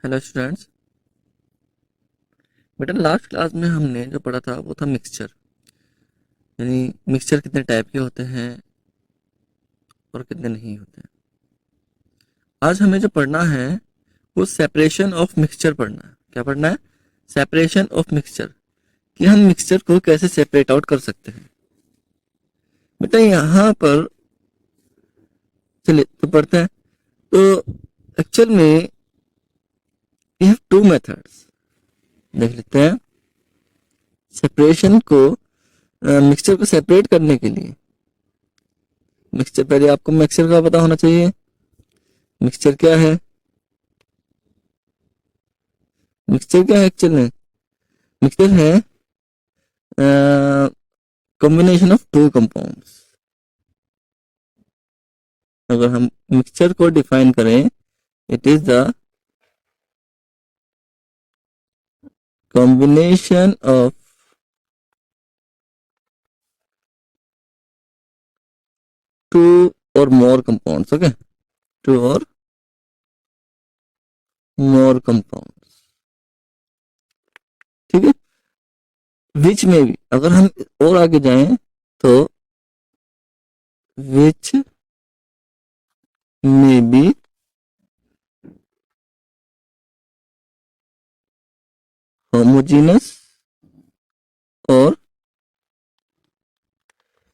Hello students. बेटा last class में हमने जो पढ़ा था वो था मिक्सचर, यानी मिक्सचर कितने टाइप के होते हैं और कितने नहीं होते हैं। आज हमें जो पढ़ना है वो सेपरेशन ऑफ मिक्सचर पढ़ना है। क्या पढ़ना है? सेपरेशन ऑफ मिक्सचर, कि हम मिक्सचर को कैसे सेपरेट आउट कर सकते हैं। बेटा यहाँ पर चलिए तो पढ़ते हैं। तो एक्चुअल में वी हैव टू मेथड्स, देख लेते हैं। सेपरेशन को मिक्सचर को सेपरेट करने के लिए मिक्सचर, पहले आपको मिक्सचर का पता होना चाहिए। मिक्सचर क्या है? मिक्सचर क्या है एक्चुअल में? मिक्सचर है कॉम्बिनेशन ऑफ टू कंपाउंड्स। अगर हम मिक्सचर को डिफाइन करें, it is the combination of two और मोर कंपाउंड्स। ओके, टू और मोर कंपाउंड्स, ठीक है। विच में भी अगर हम और आगे जाएं तो विच में बी होमोजीनस और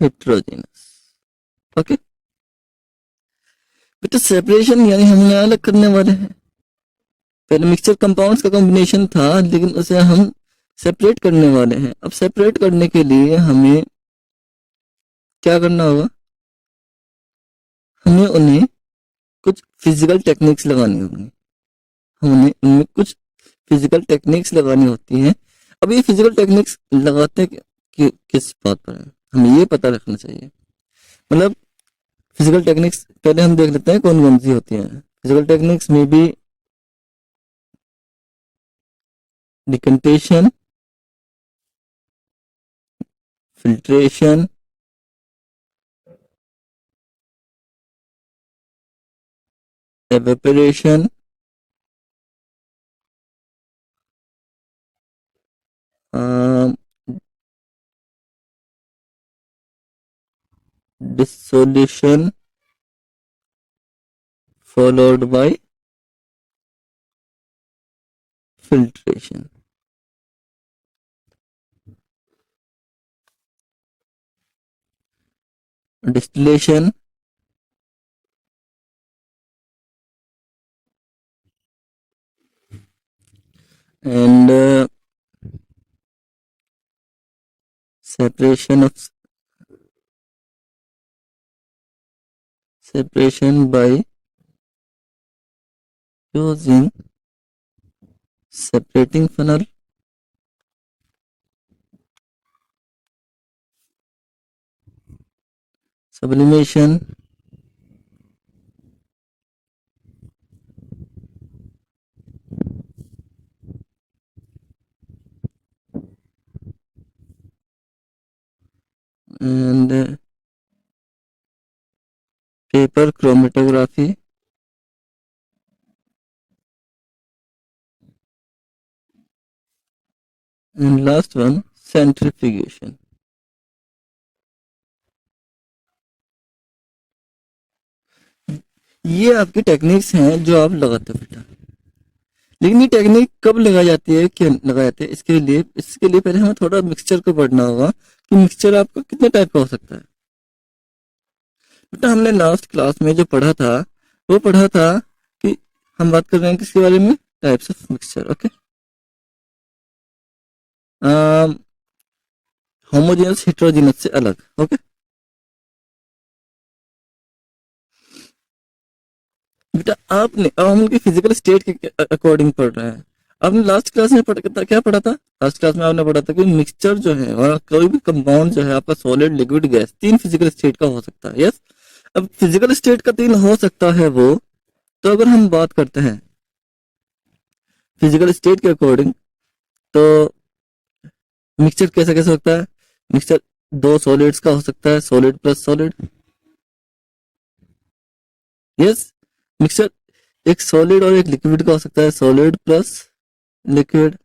हेट्रोजीनस। ओके बेटा, सेपरेशन यानी हमने अलग करने वाले हैं। पहले मिक्सचर कंपाउंड्स का कॉम्बिनेशन था, लेकिन उसे हम सेपरेट करने वाले हैं। अब सेपरेट करने के लिए हमें क्या करना होगा? हमें उन्हें कुछ फिजिकल टेक्निक्स लगानी होगी। हमें उनमें कुछ फिजिकल टेक्निक्स लगानी होती हैं। अब ये फिजिकल टेक्निक्स लगाते किस बात पर है, हमें ये पता रखना चाहिए। मतलब फिजिकल टेक्निक्स पहले हम देख लेते हैं कौन कौन सी होती हैं। फिजिकल टेक्निक्स में भी डिकंटेशन, filtration, evaporation, dissolution followed by filtration, distillation, and separation by using separating funnel, sublimation, and paper chromatography, and last one centrifugation। ये आपकी टेक्निक्स हैं जो आप लगाते हो बेटा। लेकिन ये टेक्निक कब लगाई जाती है, क्या लगाई जाती है? इसके लिए पहले हमें थोड़ा मिक्सचर को पढ़ना होगा कि मिक्सचर आपका कितने टाइप का हो सकता है। बेटा हमने लास्ट क्लास में जो पढ़ा था वो पढ़ा था कि हम बात कर रहे हैं किसके बारे में? Types of mixture. Okay, homogeneous heterogeneous से अलग। ओके बेटा, आपने अब हम उनकी फिजिकल स्टेट के अकॉर्डिंग पढ़ रहे हैं। आपने लास्ट क्लास में क्या पढ़ा था? लास्ट क्लास में आपने पढ़ा था कि मिक्सचर जो है और कोई भी कंपाउंड जो है आपका सॉलिड, लिक्विड, गैस, तीन फिजिकल स्टेट का हो सकता है। यस, अब फिजिकल स्टेट का तीन हो सकता है वो, तो अगर हम बात करते हैं फिजिकल स्टेट के अकॉर्डिंग, तो मिक्सचर कैसे कैसे होता है? मिक्सचर दो सॉलिड्स का हो सकता है, solid plus solid. Yes, mixture एक सॉलिड और एक लिक्विड का हो सकता है, सॉलिड प्लस लिक्विड।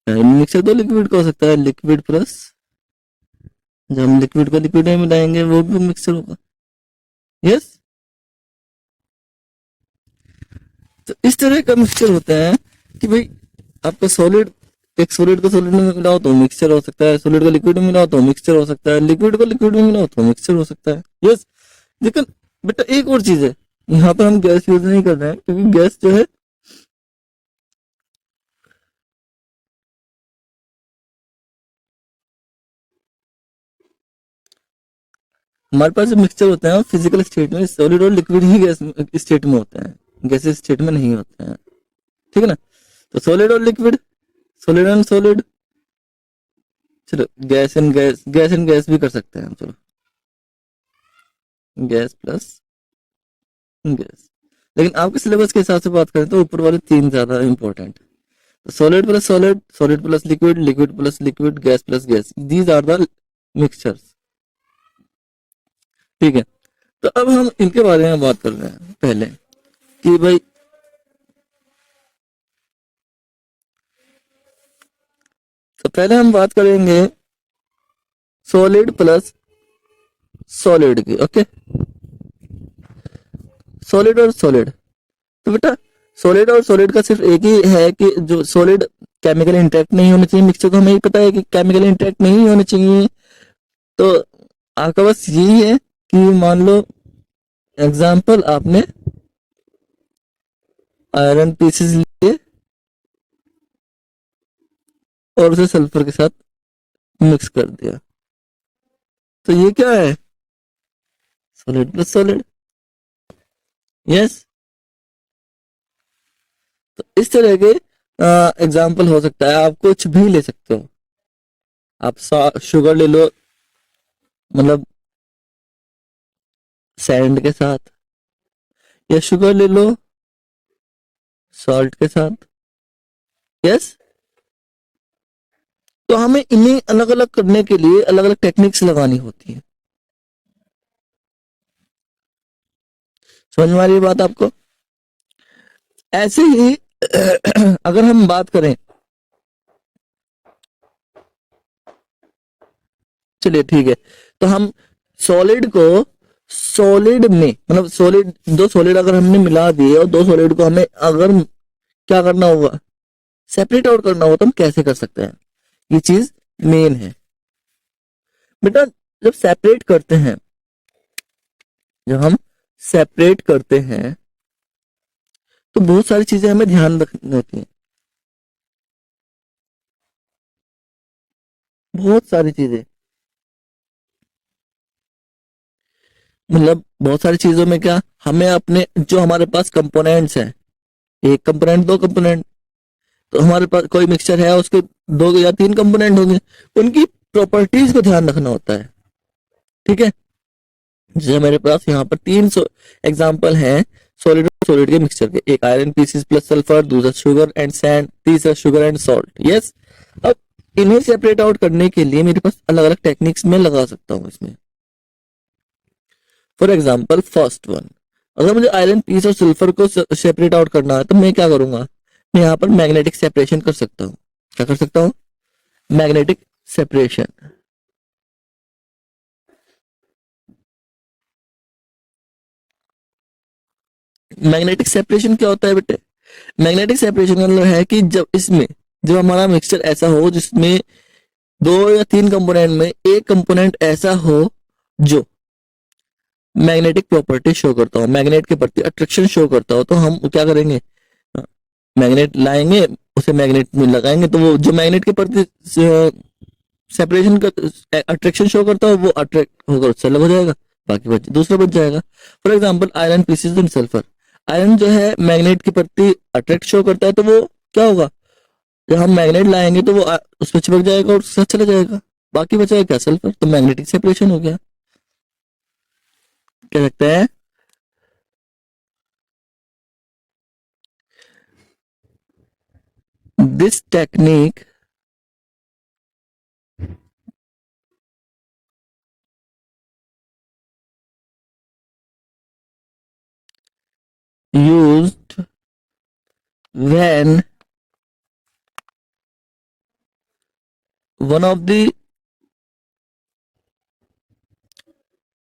मिक्सर दो लिक्विड का हो सकता है, लिक्विड प्लस, जब हम लिक्विड को लिक्विड में मिलाएंगे वो भी मिक्सर होगा। यस। तो इस तरह का मिक्सचर होता है कि भाई आपका सॉलिड, एक सॉलिड को सॉलिड में मिलाओ तो मिक्सचर हो सकता है, सॉलिड को लिक्विड में मिलाओ तो मिक्सचर हो सकता है, लिक्विड को लिक्विड में मिलाओ तो मिक्सचर हो सकता है। यस। लेकिन बेटा एक और चीज है, यहाँ पर हम गैस यूज नहीं कर रहे हैं क्योंकि गैस जो है हमारे पास जो मिक्सचर होते हैं फिजिकल स्टेट में सॉलिड और लिक्विड ही गैस स्टेट में होते हैं, गैसेस स्टेट में नहीं होते हैं। ठीक है ना। तो सॉलिड और लिक्विड, सॉलिड एंड सॉलिड, चलो gas and gas, gas and gas भी कर सकते हैं हम, चलो गैस प्लस गैस। लेकिन आपके सिलेबस के हिसाब से बात करें तो ऊपर वाले तीन ज्यादा important, solid plus solid, solid plus liquid, liquid plus liquid, gas plus gas, these are the mixtures. ठीक है। तो अब हम इनके बारे में बात कर रहे हैं पहले कि भाई तो पहले हम बात करेंगे सॉलिड प्लस सॉलिड की। ओके, सॉलिड और सॉलिड। तो बेटा सॉलिड और सॉलिड का सिर्फ एक ही है कि जो सॉलिड केमिकल इंटरेक्ट नहीं होने चाहिए मिक्सचर को, हमें ही पता है कि केमिकल इंटरेक्ट नहीं होने चाहिए। तो आपका बस यही है कि मान लो एग्जाम्पल आपने आयरन पीसेस लिए और उसे सल्फर के साथ मिक्स कर दिया, तो ये क्या है, सॉलिड प्लस सॉलिड। यस। तो इस तरह के एग्जाम्पल हो सकता है, आप कुछ भी ले सकते हो। आप शुगर ले लो, मतलब सैंड के साथ, या शुगर ले लो सॉल्ट के साथ। यस। तो हमें इन्हें अलग अलग करने के लिए अलग अलग टेक्निक्स लगानी होती है। समझ में आ रही है बात आपको। ऐसे ही अगर हम बात करें, चलिए ठीक है, तो हम सॉलिड को सॉलिड में, मतलब सॉलिड, दो सॉलिड अगर हमने मिला दिए और दो सॉलिड को हमें अगर क्या करना होगा, सेपरेट आउट करना होगा, तो हम कैसे कर सकते हैं, ये चीज मेन है बेटा। जब सेपरेट करते हैं, जब हम सेपरेट करते हैं तो बहुत सारी चीजें हमें ध्यान रखनी होती हैं, बहुत सारी चीजें, मतलब बहुत सारी चीजों में क्या, हमें अपने जो हमारे पास कंपोनेंट्स हैं, एक कंपोनेंट दो कंपोनेंट, तो हमारे पास कोई मिक्सचर है उसके दो या तीन कंपोनेंट होंगे, उनकी प्रॉपर्टीज को ध्यान रखना होता है। ठीक है। जैसे मेरे पास यहाँ पर तीन एग्जाम्पल हैं सॉलिड और सॉलिड के मिक्सचर के, एक आयरन पीसीस प्लस सल्फर, दूसरा शुगर एंड सैंड, तीसरा शुगर एंड सॉल्ट। यस। अब इन्हें सेपरेट आउट करने के लिए मेरे पास अलग अलग टेक्निक्स में लगा सकता हूँ इसमें। फॉर एग्जाम्पल फर्स्ट वन, अगर मुझे आयरन पीस और सल्फर को सेपरेट आउट करना है तो मैं क्या करूंगा, मैं यहाँ पर मैग्नेटिक सेपरेशन कर सकता हूँ। क्या कर सकता हूँ, मैग्नेटिक सेपरेशन। मैग्नेटिक सेपरेशन क्या होता है बेटे, मैग्नेटिक सेपरेशन का मतलब है कि जब इसमें, जब हमारा मिक्सचर ऐसा हो जिसमें दो या तीन कंपोनेंट में एक कंपोनेंट ऐसा हो जो मैग्नेटिक प्रॉपर्टी शो करता हो, मैग्नेट के प्रति अट्रैक्शन शो करता हो, तो हम क्या करेंगे, मैग्नेट लाएंगे, उसे मैग्नेट में लगाएंगे, तो वो जो मैग्नेट के प्रति सेपरेशन का अट्रैक्शन शो करता है वो अट्रैक्ट होकर उससे अलग हो जाएगा, बाकी बच दूसरा बच जाएगा। For example iron pieces and sulphur, iron जो है मैग्नेट के प्रति अट्रैक्ट शो करता है, तो वो क्या होगा, जब हम मैग्नेट लाएंगे तो वो उस पर चिपक जाएगा और उसके साथ चला जाएगा, बाकी बचाएगा क्या, सल्फर। तो मैग्नेटिक सेपरेशन हो गया। क्या लगता है, this technique used when one of the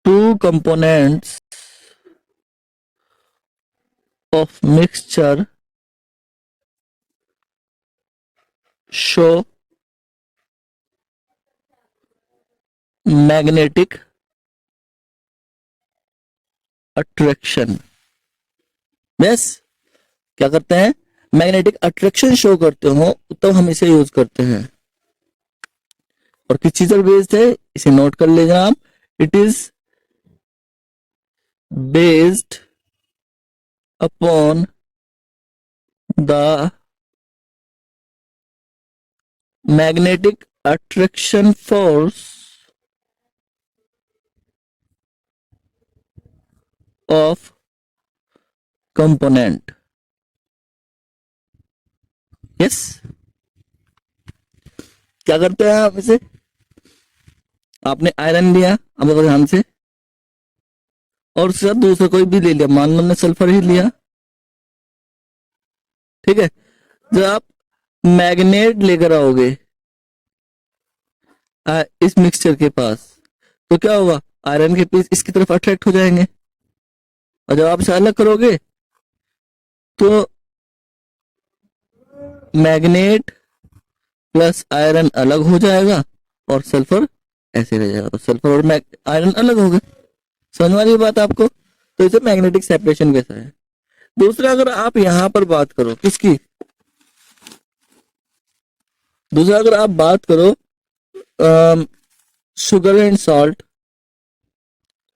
two components of mixture show magnetic attraction. Yes, क्या करते हैं, मैग्नेटिक अट्रैक्शन शो करते हो तब हम इसे यूज करते हैं। और किस चीज पर बेस्ड है, इसे नोट कर लेगा आप। It is based upon the magnetic attraction force of component. Yes, क्या करते हैं आप इसे, आपने आयरन लिया अब देखो ध्यान से, और उसके साथ दूसरा कोई भी ले लिया, मान लो हमने सल्फर ही लिया, ठीक है। जब आप मैग्नेट लेकर आओगे इस मिक्सचर के पास, तो क्या होगा, आयरन के पीस इसकी तरफ अट्रैक्ट हो जाएंगे, और जब आप इसे अलग करोगे तो मैग्नेट प्लस आयरन अलग हो जाएगा और सल्फर ऐसे रह जाएगा, तो सल्फर और आयरन अलग हो गए। समझ में आ रही बात आपको, तो इसे मैग्नेटिक सेपरेशन कैसा है। दूसरा, अगर आप यहां पर बात करो किसकी, दूसरा अगर आप बात करो शुगर एंड सॉल्ट,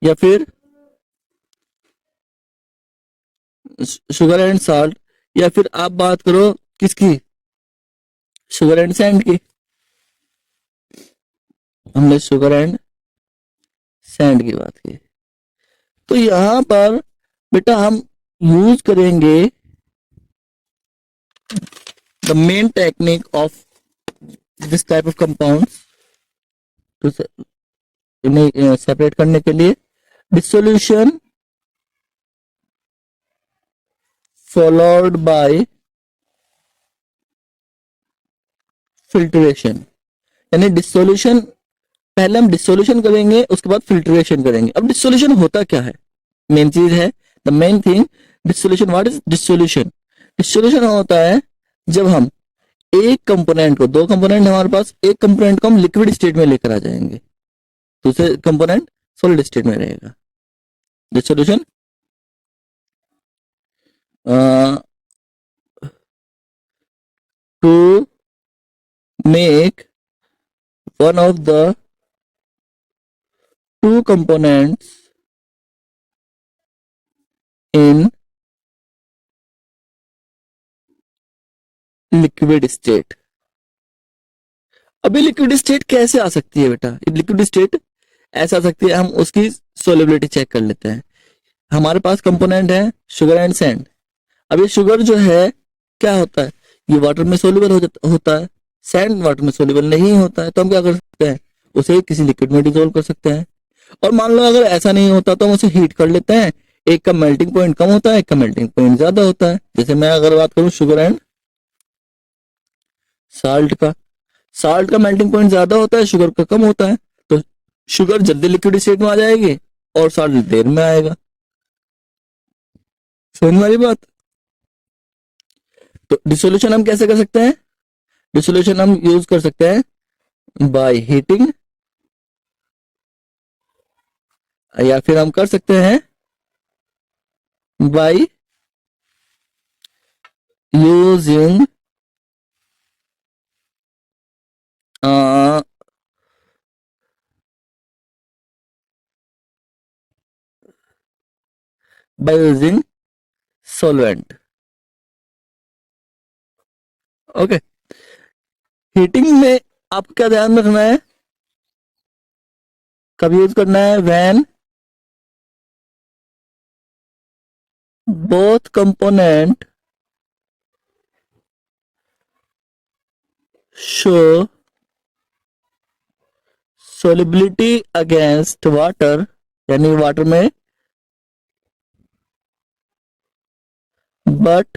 या फिर शुगर एंड सॉल्ट, या फिर आप बात करो किसकी, शुगर एंड सैंड की, हमने शुगर एंड सैंड की बात की। तो यहां पर बेटा हम यूज करेंगे the main technique of this type of compounds, तो इन्हें सेपरेट करने के लिए डिसोल्यूशन फॉलोड बाय फिल्ट्रेशन। यानी डिसोल्यूशन, पहले हम डिसोल्यूशन करेंगे उसके बाद फिल्ट्रेशन करेंगे। अब डिसोल्यूशन होता क्या है, मेन चीज है, the main thing dissolution. What is dissolution, dissolution होता है जब हम एक कंपोनेंट को, दो कंपोनेंट हमारे पास, एक कंपोनेंट को हम लिक्विड स्टेट में लेकर आ जाएंगे, दूसरे कंपोनेंट सॉलिड स्टेट में रहेगा। Dissolution to make one of the two components in liquid state। अभी लिक्विड स्टेट कैसे आ सकती है बेटा, लिक्विड स्टेट ऐसे आ सकती है, हम उसकी सोलिबिलिटी चेक कर लेते हैं। हमारे पास कंपोनेंट है शुगर एंड सैंड। अब ये शुगर जो है क्या होता है, ये वाटर में सोल्यूबल होता है, सैंड वाटर में सोल्यूबल नहीं होता है, तो हम क्या कर सकते हैं, उसे किसी लिक्विड में डिसोल्व कर सकते हैं। और मान लो अगर ऐसा नहीं होता तो हम उसे हीट कर लेते हैं, एक का मेल्टिंग पॉइंट कम होता है, एक का मेल्टिंग पॉइंट ज्यादा होता है। जैसे मैं अगर बात करूं शुगर एंड साल्ट का, साल्ट का मेल्टिंग पॉइंट ज्यादा होता है, शुगर का कम होता है, तो शुगर जल्दी लिक्विड स्टेट में आ जाएगी और साल्ट देर में आएगा। समझ वाली बात। तो डिसोल्यूशन हम कैसे कर सकते हैं, डिसोल्यूशन हम यूज कर सकते हैं बाय हीटिंग, या फिर हम कर सकते हैं by using by using solvent। Okay, heating में आपको क्या ध्यान रखना है, कब यूज करना है, when both component show solubility against water, यानी वाटर में but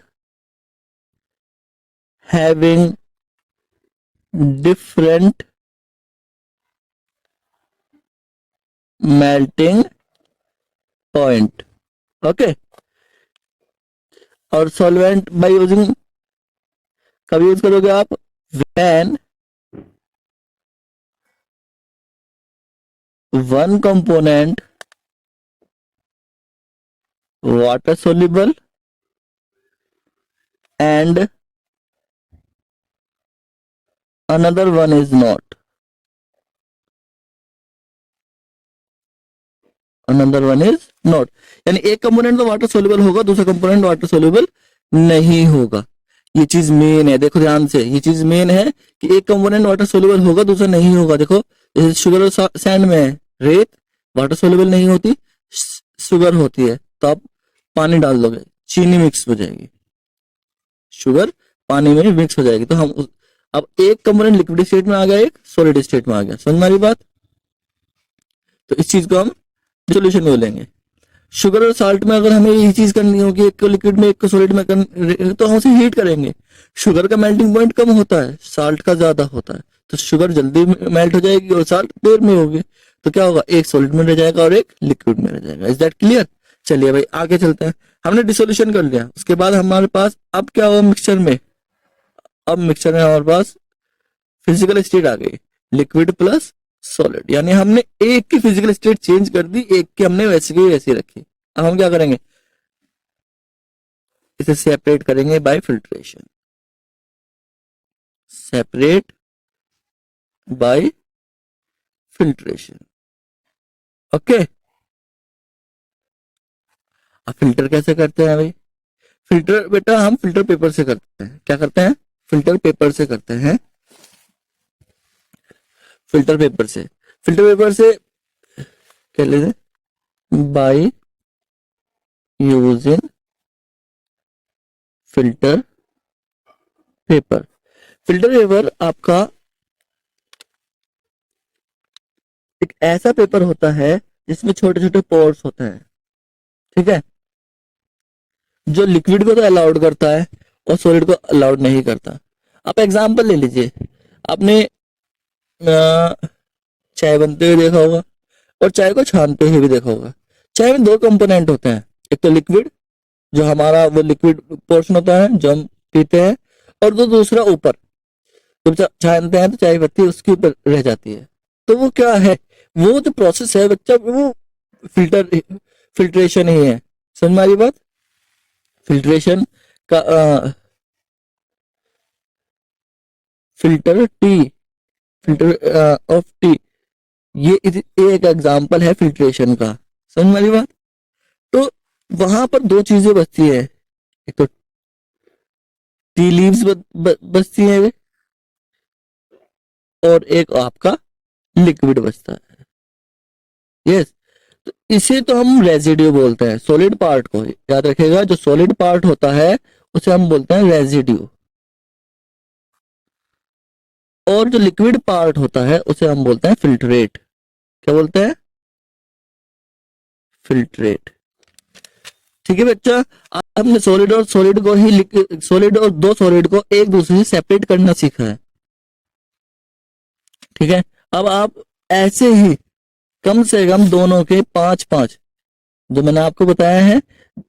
having different melting point. Okay. और solvent by using कब यूज करोगे आप? when one component water soluble and another one is not. Another one is not, यानी एक component तो water soluble होगा, दूसरा कंपोनेंट वाटर सोल्यूबल नहीं होगा। ये चीज मेन है, देखो ध्यान से, ये चीज मेन है कि एक कंपोनेंट वाटर सोल्यूबल होगा, दूसरा नहीं होगा। देखो जैसे शुगर और सैंड में है, रेत वाटर सोल्यूबल नहीं होती, शुगर होती है, तो आप पानी डाल दोगे, चीनी मिक्स हो जाएगी, शुगर पानी में मिक्स हो जाएगी। तो हम अब एक कंपोनेंट लिक्विड स्टेट में आ गया, एक सॉलिड स्टेट में आ गया, समझ में आ रही बात? तो इस चीज को हम डिसोल्यूशन बोलेंगे। शुगर और साल्ट में अगर हमें यही चीज करनी होगी, एक को लिक्विड में एक को सॉलिड में तो हम उसे हीट करेंगे। शुगर का मेल्टिंग पॉइंट कम होता है, साल्ट का ज्यादा होता है, तो शुगर जल्दी मेल्ट हो जाएगी और साल्ट देर में होगी। तो क्या होगा, एक सॉलिड में रह जाएगा और एक लिक्विड में रह जाएगा। Is that clear? चलिए भाई आगे चलते हैं। हमने डिसोल्यूशन कर लिया, उसके बाद हमारे पास अब क्या हुआ मिक्सचर में? अब मिक्सचर में हमारे पास फिजिकल स्टेट आ गई, लिक्विड प्लस सॉलिड, यानी हमने एक की फिजिकल स्टेट चेंज कर दी, एक की हमने वैसे की वैसी रखी। अब हम क्या करेंगे, इसे सेपरेट करेंगे bye filtration, separate by filtration. Okay, अब फिल्टर कैसे करते हैं भाई? फिल्टर बेटा हम फिल्टर पेपर से करते हैं। क्या करते हैं? फिल्टर पेपर से करते हैं। फिल्टर पेपर से, फिल्टर पेपर से क्या लेते? By using filter paper. Filter paper आपका एक ऐसा पेपर होता है जिसमें छोटे छोटे पोर्स होते हैं, ठीक है, जो लिक्विड को तो अलाउड करता है और सॉलिड को अलाउड नहीं करता। आप एग्जांपल ले लीजिए, आपने चाय बनते हुए देखा होगा और चाय को छानते हुए भी देखा होगा। चाय में दो कंपोनेंट होते हैं, एक तो लिक्विड जो हमारा वो लिक्विड पोर्शन होता है जो हम पीते हैं, और जो दूसरा ऊपर जब छानते हैं तो चाय पत्ती उसके ऊपर रह जाती है। तो वो क्या है, वो जो प्रोसेस है बच्चा, वो फिल्ट्रेशन ही है। समझ में आ रही बात? फिल्ट्रेशन का filter T, filter of T, ये एक एग्जांपल है फिल्ट्रेशन का। समझ में आ रही बात? तो वहां पर दो चीजें बचती है, एक तो टी लीव्स बचती है और एक आपका लिक्विड बचता है। यस, तो इसे तो हम रेजिड्यू बोलते हैं। सॉलिड पार्ट को याद रखेगा, जो सॉलिड पार्ट होता है उसे हम बोलते हैं रेजिड्यू, और जो लिक्विड पार्ट होता है उसे हम बोलते हैं फिल्ट्रेट। क्या बोलते हैं? फिल्ट्रेट। ठीक है बच्चा, आज हमने सॉलिड और सॉलिड को ही, सॉलिड और दो सॉलिड को एक दूसरे से सेपरेट करना सीखा है। ठीक है, अब आप ऐसे ही कम से कम दोनों के 5-5 जो मैंने आपको बताया है,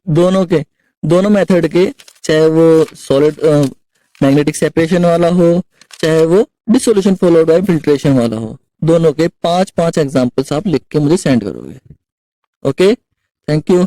दोनों के, दोनों मेथड के, चाहे वो सॉलिड मैग्नेटिक सेपरेशन वाला हो, चाहे वो डिसोल्यूशन फॉलोड बाय फिल्ट्रेशन वाला हो, दोनों के 5-5 एग्जांपल्स आप लिख के मुझे सेंड करोगे। Okay, thank you.